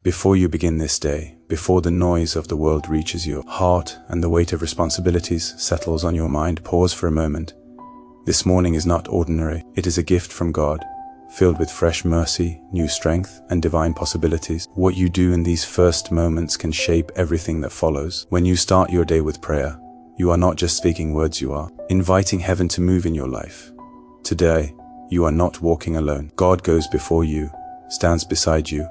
Before you begin this day, before the noise of the world reaches your heart and the weight of responsibilities settles on your mind, pause for a moment. This morning is not ordinary. It is a gift from God, filled with fresh mercy, new strength, and divine possibilities. What you do in these first moments can shape everything that follows. When you start your day with prayer, you are not just speaking words, you are inviting heaven to move in your life. Today, you are not walking alone. God goes before you, stands beside you,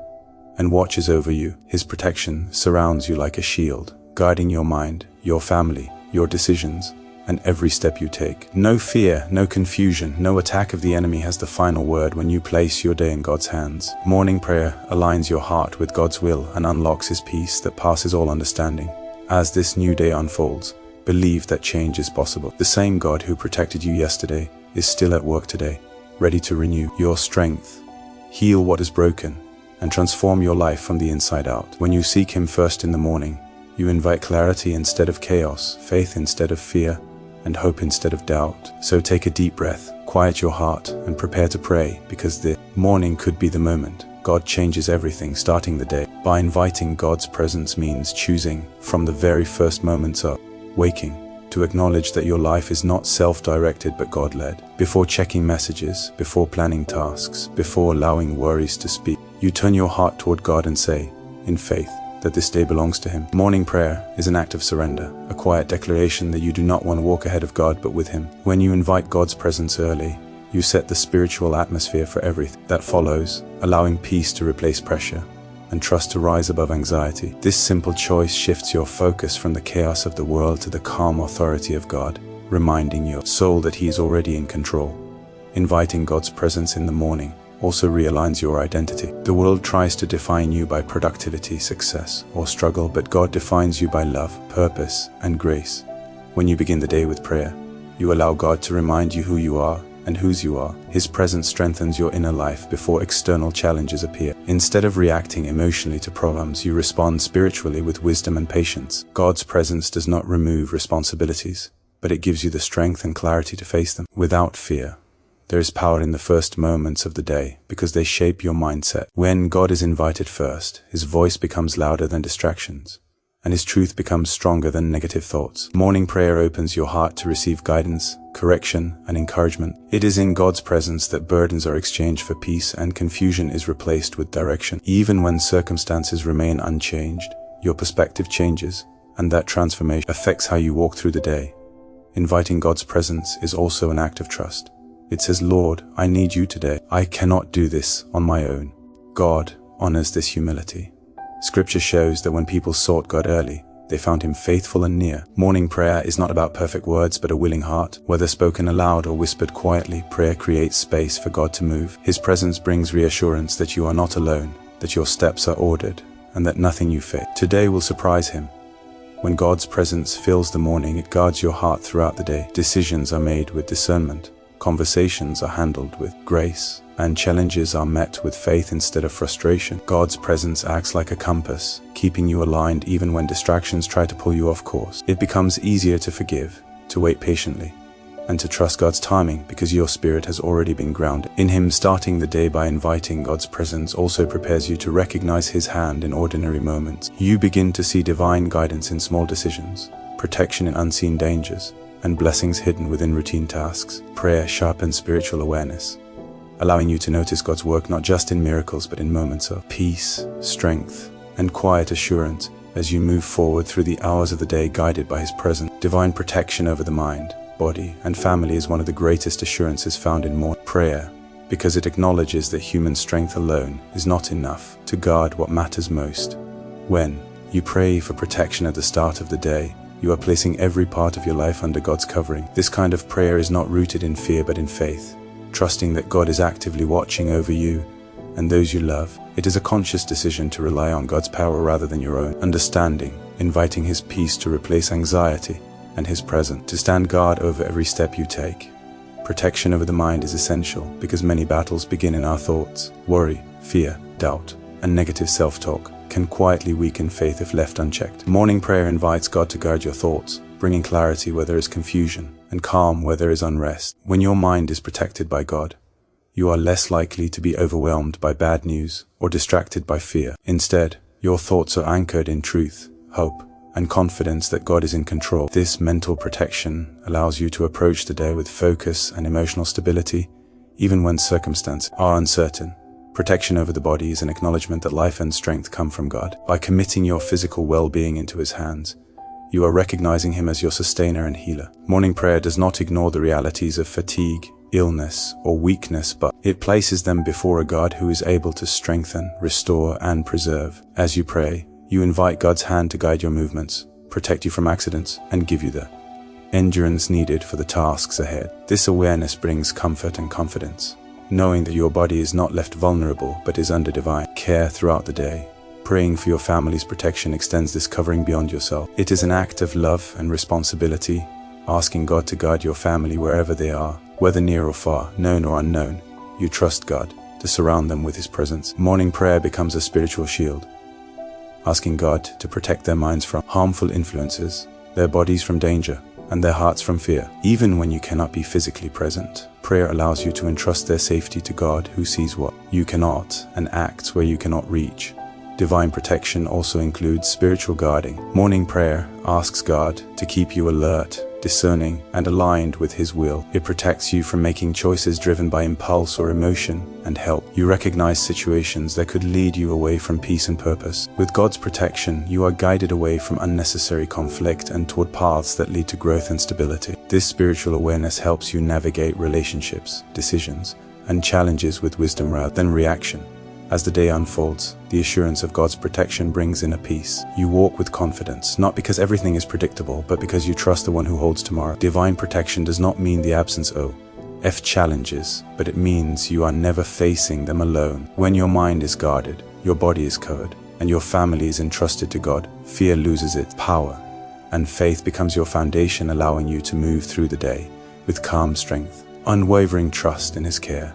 and watches over you. His protection surrounds you like a shield, guiding your mind, your family, your decisions, and every step you take. No fear, no confusion, no attack of the enemy has the final word when you place your day in God's hands. Morning prayer aligns your heart with God's will and unlocks His peace that passes all understanding. As this new day unfolds, believe that change is possible. The same God who protected you yesterday is still at work today, ready to renew your strength, heal what is broken, and transform your life from the inside out. When you seek Him first in the morning, you invite clarity instead of chaos, faith instead of fear, and hope instead of doubt. So take a deep breath, quiet your heart, and prepare to pray, because the morning could be the moment God changes everything, starting the day. By inviting God's presence means choosing from the very first moments of waking to acknowledge that your life is not self-directed but God-led. Before checking messages, before planning tasks, before allowing worries to speak, you turn your heart toward God and say, in faith, that this day belongs to Him. Morning prayer is an act of surrender, a quiet declaration that you do not want to walk ahead of God but with Him. When you invite God's presence early, you set the spiritual atmosphere for everything that follows, allowing peace to replace pressure and trust to rise above anxiety. This simple choice shifts your focus from the chaos of the world to the calm authority of God, reminding your soul that He is already in control. Inviting God's presence in the morning also realigns your identity. The world tries to define you by productivity, success, or struggle, but God defines you by love, purpose, and grace. When you begin the day with prayer, you allow God to remind you who you are and whose you are. His presence strengthens your inner life before external challenges appear. Instead of reacting emotionally to problems, you respond spiritually with wisdom and patience. God's presence does not remove responsibilities, but it gives you the strength and clarity to face them without fear. There is power in the first moments of the day because they shape your mindset. When God is invited first, His voice becomes louder than distractions, and His truth becomes stronger than negative thoughts. Morning prayer opens your heart to receive guidance, correction, and encouragement. It is in God's presence that burdens are exchanged for peace and confusion is replaced with direction. Even when circumstances remain unchanged, your perspective changes, and that transformation affects how you walk through the day. Inviting God's presence is also an act of trust. It says, Lord, I need you today. I cannot do this on my own. God honors this humility. Scripture shows that when people sought God early, they found Him faithful and near. Morning prayer is not about perfect words, but a willing heart. Whether spoken aloud or whispered quietly, prayer creates space for God to move. His presence brings reassurance that you are not alone, that your steps are ordered, and that nothing you face today will surprise Him. When God's presence fills the morning, it guards your heart throughout the day. Decisions are made with discernment. Conversations are handled with grace, and challenges are met with faith instead of frustration. God's presence acts like a compass, keeping you aligned even when distractions try to pull you off course. It becomes easier to forgive, to wait patiently, and to trust God's timing because your spirit has already been grounded in Him. Starting the day by inviting God's presence also prepares you to recognize His hand in ordinary moments. You begin to see divine guidance in small decisions, protection in unseen dangers, and blessings hidden within routine tasks. Prayer sharpens spiritual awareness, allowing you to notice God's work not just in miracles but in moments of peace, strength, and quiet assurance as you move forward through the hours of the day guided by His presence. Divine protection over the mind, body, and family is one of the greatest assurances found in morning prayer because it acknowledges that human strength alone is not enough to guard what matters most. When you pray for protection at the start of the day, you are placing every part of your life under God's covering. This kind of prayer is not rooted in fear but in faith, trusting that God is actively watching over you and those you love. It is a conscious decision to rely on God's power rather than your own understanding, inviting His peace to replace anxiety and His presence to stand guard over every step you take. Protection over the mind is essential because many battles begin in our thoughts. Worry, fear, doubt, and negative self-talk can quietly weaken faith if left unchecked. Morning prayer invites God to guard your thoughts, bringing clarity where there is confusion and calm where there is unrest. When your mind is protected by God, you are less likely to be overwhelmed by bad news or distracted by fear. Instead, Your thoughts are anchored in truth, hope, and confidence that God is in control. This mental protection allows you to approach the day with focus and emotional stability, even when circumstances are uncertain. Protection over the body is an acknowledgement that life and strength come from God. By committing your physical well-being into His hands, you are recognizing Him as your sustainer and healer. Morning prayer does not ignore the realities of fatigue, illness, or weakness, but it places them before a God who is able to strengthen, restore, and preserve. As you pray, you invite God's hand to guide your movements, protect you from accidents, and give you the endurance needed for the tasks ahead. This awareness brings comfort and confidence, knowing that your body is not left vulnerable but is under divine care throughout the day. Praying for your family's protection extends this covering beyond yourself. It is an act of love and responsibility, asking God to guide your family wherever they are, whether near or far, known or unknown. You trust God to surround them with His presence. Morning prayer becomes a spiritual shield, asking God to protect their minds from harmful influences, their bodies from danger, and their hearts from fear. Even when you cannot be physically present, prayer allows you to entrust their safety to God, who sees what you cannot and acts where you cannot reach. Divine protection also includes spiritual guarding. Morning prayer asks God to keep you alert, discerning, and aligned with His will. It protects you from making choices driven by impulse or emotion, and help you recognize situations that could lead you away from peace and purpose. With God's protection, you are guided away from unnecessary conflict and toward paths that lead to growth and stability. This spiritual awareness helps you navigate relationships, decisions, and challenges with wisdom rather than reaction. As the day unfolds, the assurance of God's protection brings in a peace. You walk with confidence, not because everything is predictable, but because you trust the one who holds tomorrow. Divine protection does not mean the absence of challenges, but it means you are never facing them alone. When your mind is guarded, your body is covered, and your family is entrusted to God, fear loses its power, and faith becomes your foundation, allowing you to move through the day with calm strength, unwavering trust in His care.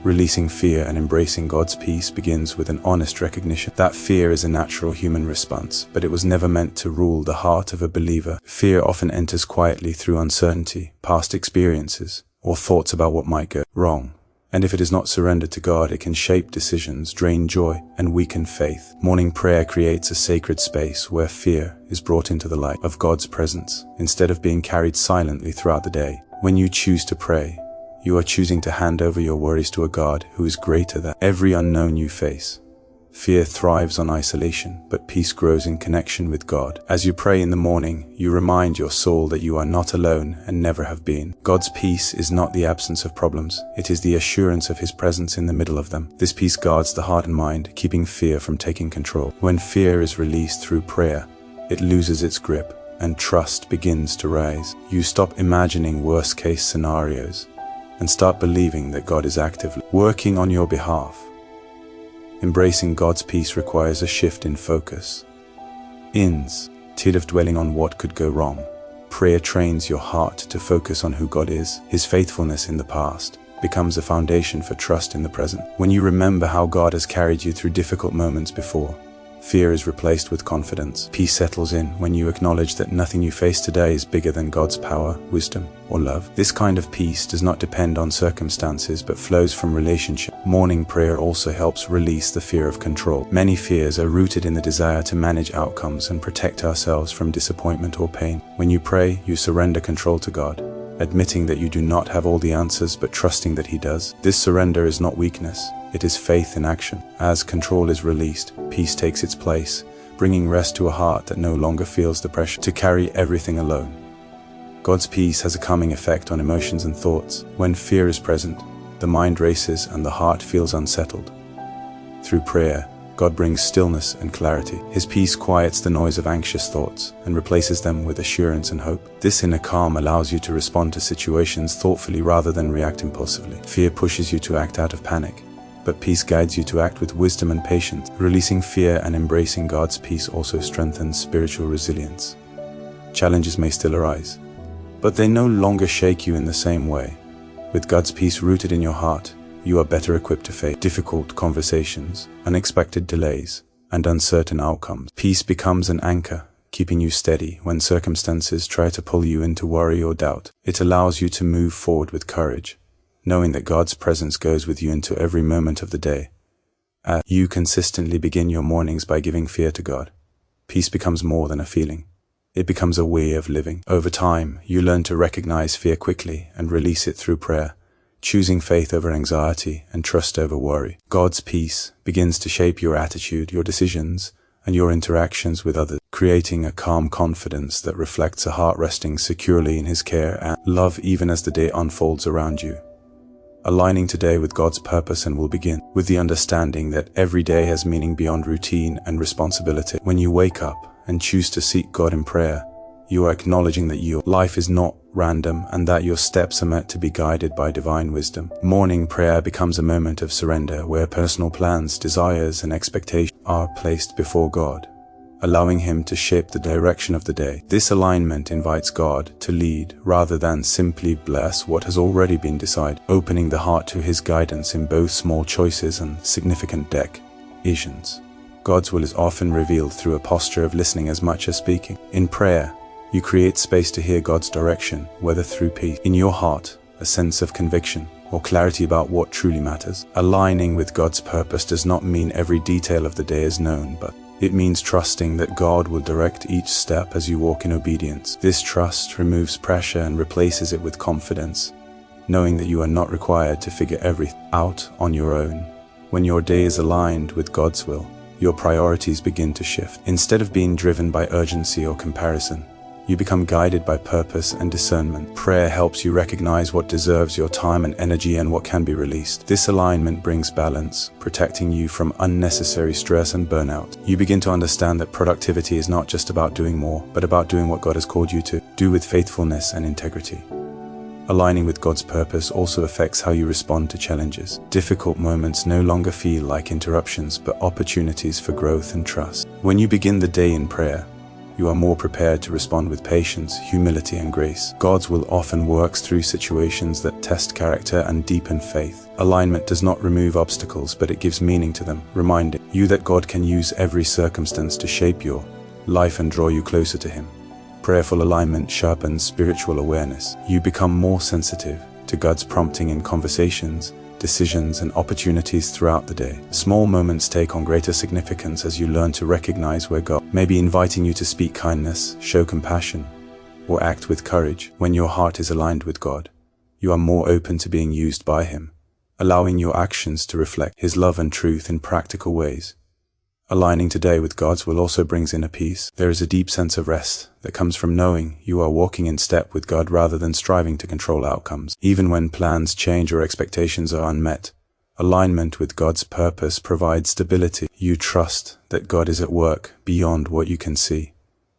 Releasing fear and embracing God's peace begins with an honest recognition that fear is a natural human response, but it was never meant to rule the heart of a believer. Fear often enters quietly through uncertainty, past experiences, or thoughts about what might go wrong. And if it is not surrendered to God, it can shape decisions, drain joy, and weaken faith. Morning prayer creates a sacred space where fear is brought into the light of God's presence, instead of being carried silently throughout the day. When you choose to pray, you are choosing to hand over your worries to a God who is greater than every unknown you face. Fear thrives on isolation, but peace grows in connection with God. As you pray in the morning, you remind your soul that you are not alone and never have been. God's peace is not the absence of problems, it is the assurance of His presence in the middle of them. This peace guards the heart and mind, keeping fear from taking control. When fear is released through prayer, it loses its grip, and trust begins to rise. You stop imagining worst-case scenarios and start believing that God is actively working on your behalf. Embracing God's peace requires a shift in focus. Instead of dwelling on what could go wrong, prayer trains your heart to focus on who God is. His faithfulness in the past becomes a foundation for trust in the present. When you remember how God has carried you through difficult moments before, fear is replaced with confidence. Peace settles in when you acknowledge that nothing you face today is bigger than God's power, wisdom, or love. This kind of peace does not depend on circumstances but flows from relationship. Morning prayer also helps release the fear of control. Many fears are rooted in the desire to manage outcomes and protect ourselves from disappointment or pain. When you pray, you surrender control to God, admitting that you do not have all the answers but trusting that He does. This surrender is not weakness. It is faith in action. As control is released, peace takes its place, bringing rest to a heart that no longer feels the pressure to carry everything alone. God's peace has a calming effect on emotions and thoughts. When fear is present, the mind races and the heart feels unsettled. Through prayer, God brings stillness and clarity. His peace quiets the noise of anxious thoughts and replaces them with assurance and hope. This inner calm allows you to respond to situations thoughtfully rather than react impulsively. Fear pushes you to act out of panic, but peace guides you to act with wisdom and patience. Releasing fear and embracing God's peace also strengthens spiritual resilience. Challenges may still arise, but they no longer shake you in the same way. With God's peace rooted in your heart, you are better equipped to face difficult conversations, unexpected delays, and uncertain outcomes. Peace becomes an anchor, keeping you steady when circumstances try to pull you into worry or doubt. It allows you to move forward with courage, knowing that God's presence goes with you into every moment of the day. As you consistently begin your mornings by giving fear to God, peace becomes more than a feeling. It becomes a way of living. Over time, you learn to recognize fear quickly and release it through prayer, choosing faith over anxiety and trust over worry. God's peace begins to shape your attitude, your decisions, and your interactions with others, creating a calm confidence that reflects a heart resting securely in His care and love even as the day unfolds around you. Aligning today with God's purpose and will begin with the understanding that every day has meaning beyond routine and responsibility. When you wake up and choose to seek God in prayer, you are acknowledging that your life is not random and that your steps are meant to be guided by divine wisdom. Morning prayer becomes a moment of surrender where personal plans, desires, and expectations are placed before God, allowing Him to shape the direction of the day. This alignment invites God to lead rather than simply bless what has already been decided, opening the heart to His guidance in both small choices and significant decisions. God's will is often revealed through a posture of listening as much as speaking. In prayer, you create space to hear God's direction, whether through peace in your heart, a sense of conviction, or clarity about what truly matters. Aligning with God's purpose does not mean every detail of the day is known, but it means trusting that God will direct each step as you walk in obedience. This trust removes pressure and replaces it with confidence, knowing that you are not required to figure everything out on your own. When your day is aligned with God's will, your priorities begin to shift. Instead of being driven by urgency or comparison, you become guided by purpose and discernment. Prayer helps you recognize what deserves your time and energy and what can be released. This alignment brings balance, protecting you from unnecessary stress and burnout. You begin to understand that productivity is not just about doing more, but about doing what God has called you to do with faithfulness and integrity. Aligning with God's purpose also affects how you respond to challenges. Difficult moments no longer feel like interruptions, but opportunities for growth and trust. When you begin the day in prayer, you are more prepared to respond with patience, humility, and grace. God's will often works through situations that test character and deepen faith. Alignment does not remove obstacles, but it gives meaning to them, reminding you that God can use every circumstance to shape your life and draw you closer to Him. Prayerful alignment sharpens spiritual awareness. You become more sensitive to God's prompting in conversations, decisions, and opportunities throughout the day. Small moments take on greater significance as you learn to recognize where God may be inviting you to speak kindness, show compassion, or act with courage. When your heart is aligned with God, you are more open to being used by Him, allowing your actions to reflect His love and truth in practical ways. Aligning today with God's will also brings inner peace. There is a deep sense of rest that comes from knowing you are walking in step with God rather than striving to control outcomes. Even when plans change or expectations are unmet, alignment with God's purpose provides stability. You trust that God is at work beyond what you can see,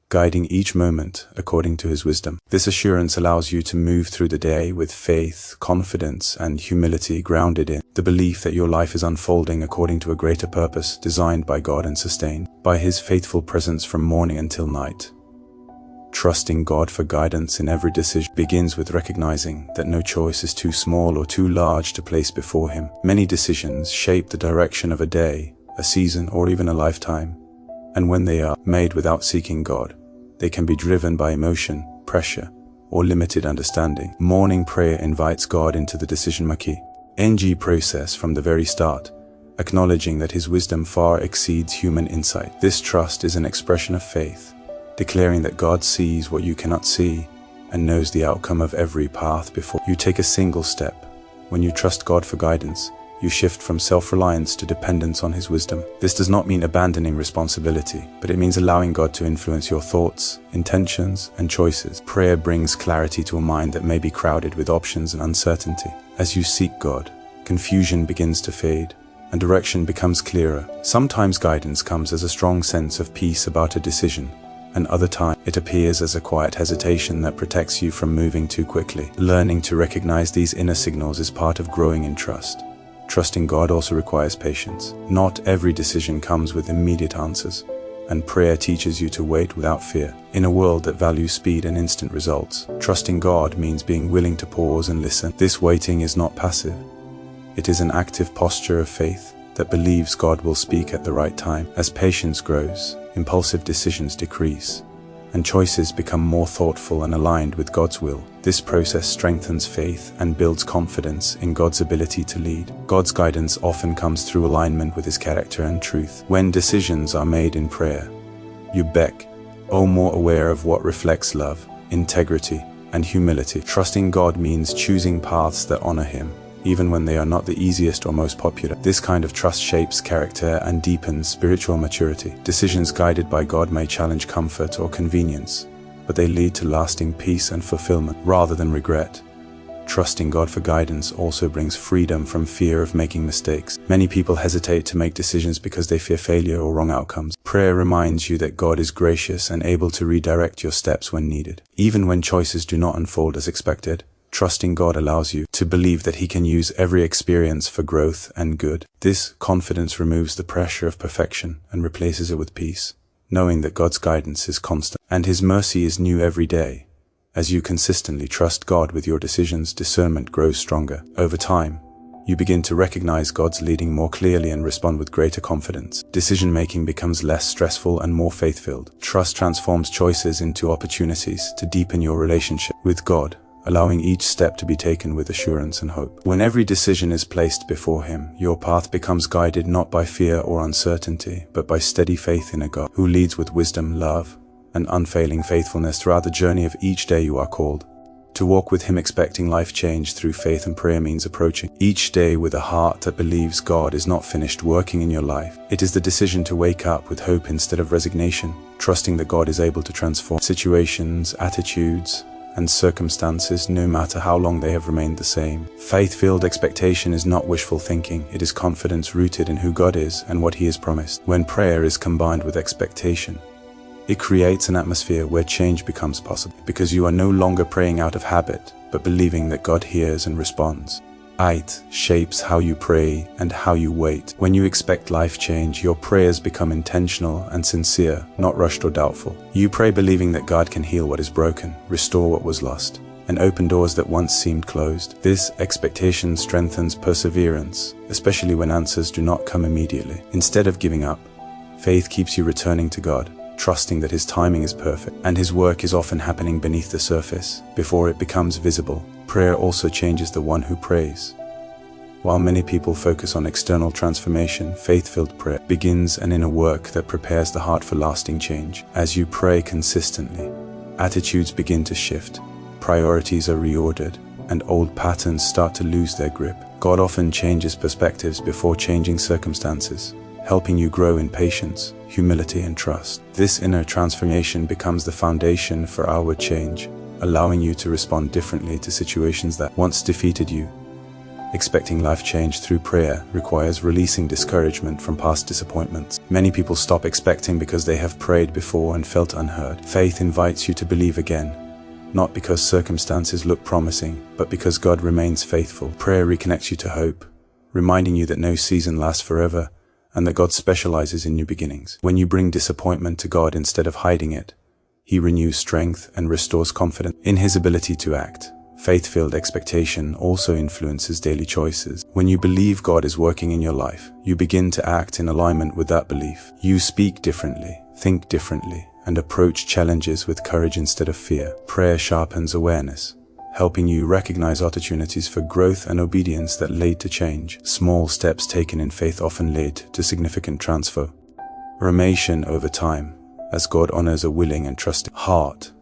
guiding each moment according to His wisdom. This assurance allows you to move through the day with faith, confidence, and humility, grounded in the belief that your life is unfolding according to a greater purpose designed by God and sustained by His faithful presence from morning until night. Trusting God for guidance in every decision begins with recognizing that no choice is too small or too large to place before Him. Many decisions shape the direction of a day, a season, or even a lifetime. And when they are made without seeking God, they can be driven by emotion, pressure, or limited understanding. Morning prayer invites God into the decision-making process from the very start, acknowledging that His wisdom far exceeds human insight. This trust is an expression of faith, declaring that God sees what you cannot see and knows the outcome of every path before you take a single step. When you trust God for guidance, you shift from self-reliance to dependence on His wisdom. This does not mean abandoning responsibility, but it means allowing God to influence your thoughts, intentions, and choices. Prayer brings clarity to a mind that may be crowded with options and uncertainty. As you seek God, confusion begins to fade, and direction becomes clearer. Sometimes guidance comes as a strong sense of peace about a decision, and other times it appears as a quiet hesitation that protects you from moving too quickly. Learning to recognize these inner signals is part of growing in trust. Trusting God also requires patience. Not every decision comes with immediate answers, and prayer teaches you to wait without fear. In a world that values speed and instant results, trusting God means being willing to pause and listen. This waiting is not passive. It is an active posture of faith that believes God will speak at the right time. As patience grows, impulsive decisions decrease, and choices become more thoughtful and aligned with God's will. This process strengthens faith and builds confidence in God's ability to lead. God's guidance often comes through alignment with His character and truth. When decisions are made in prayer, you become more aware of what reflects love, integrity, and humility. Trusting God means choosing paths that honor Him, even when they are not the easiest or most popular. This kind of trust shapes character and deepens spiritual maturity. Decisions guided by God may challenge comfort or convenience, but they lead to lasting peace and fulfillment rather than regret. Trusting God for guidance also brings freedom from fear of making mistakes. Many people hesitate to make decisions because they fear failure or wrong outcomes. Prayer reminds you that God is gracious and able to redirect your steps when needed. Even when choices do not unfold as expected, trusting God allows you to believe that He can use every experience for growth and good. This confidence removes the pressure of perfection and replaces it with peace, knowing that God's guidance is constant and His mercy is new every day. As you consistently trust God with your decisions, discernment grows stronger. Over time, you begin to recognize God's leading more clearly and respond with greater confidence. Decision-making becomes less stressful and more faith-filled. Trust transforms choices into opportunities to deepen your relationship with God, allowing each step to be taken with assurance and hope. When every decision is placed before Him, your path becomes guided not by fear or uncertainty, but by steady faith in a God who leads with wisdom, love, and unfailing faithfulness throughout the journey of each day. You are called to walk with Him, expecting life change through faith and prayer means approaching each day with a heart that believes God is not finished working in your life. It is the decision to wake up with hope instead of resignation, trusting that God is able to transform situations, attitudes, and circumstances, no matter how long they have remained the same. Faith-filled expectation is not wishful thinking, it is confidence rooted in who God is and what He has promised. When prayer is combined with expectation, it creates an atmosphere where change becomes possible, because you are no longer praying out of habit, but believing that God hears and responds. It shapes how you pray and how you wait. When you expect life change, your prayers become intentional and sincere, not rushed or doubtful. You pray believing that God can heal what is broken, restore what was lost, and open doors that once seemed closed. This expectation strengthens perseverance, especially when answers do not come immediately. Instead of giving up, faith keeps you returning to God, trusting that His timing is perfect, and His work is often happening beneath the surface, before it becomes visible. Prayer also changes the one who prays. While many people focus on external transformation, faith-filled prayer begins an inner work that prepares the heart for lasting change. As you pray consistently, attitudes begin to shift, priorities are reordered, and old patterns start to lose their grip. God often changes perspectives before changing circumstances, helping you grow in patience, humility, and trust. This inner transformation becomes the foundation for outward change, allowing you to respond differently to situations that once defeated you. Expecting life change through prayer requires releasing discouragement from past disappointments. Many people stop expecting because they have prayed before and felt unheard. Faith invites you to believe again, not because circumstances look promising, but because God remains faithful. Prayer reconnects you to hope, reminding you that no season lasts forever, and that God specializes in new beginnings. When you bring disappointment to God instead of hiding it, He renews strength and restores confidence in His ability to act. Faith-filled expectation also influences daily choices. When you believe God is working in your life, you begin to act in alignment with that belief. You speak differently, think differently, and approach challenges with courage instead of fear. Prayer sharpens awareness, helping you recognize opportunities for growth and obedience that lead to change. Small steps taken in faith often lead to significant transformation over time, as God honors a willing and trusting heart.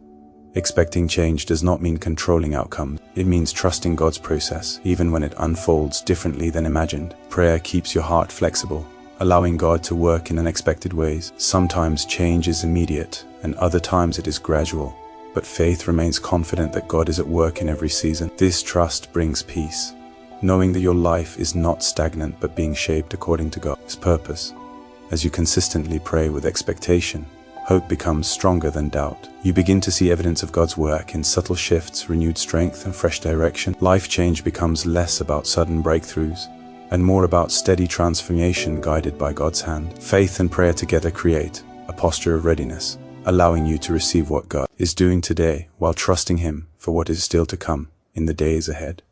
Expecting change does not mean controlling outcomes. It means trusting God's process, even when it unfolds differently than imagined. Prayer keeps your heart flexible, allowing God to work in unexpected ways. Sometimes change is immediate, and other times it is gradual. But faith remains confident that God is at work in every season. This trust brings peace, knowing that your life is not stagnant but being shaped according to God's purpose. As you consistently pray with expectation, hope becomes stronger than doubt. You begin to see evidence of God's work in subtle shifts, renewed strength, and fresh direction. Life change becomes less about sudden breakthroughs and more about steady transformation guided by God's hand. Faith and prayer together create a posture of readiness, allowing you to receive what God is doing today while trusting Him for what is still to come in the days ahead.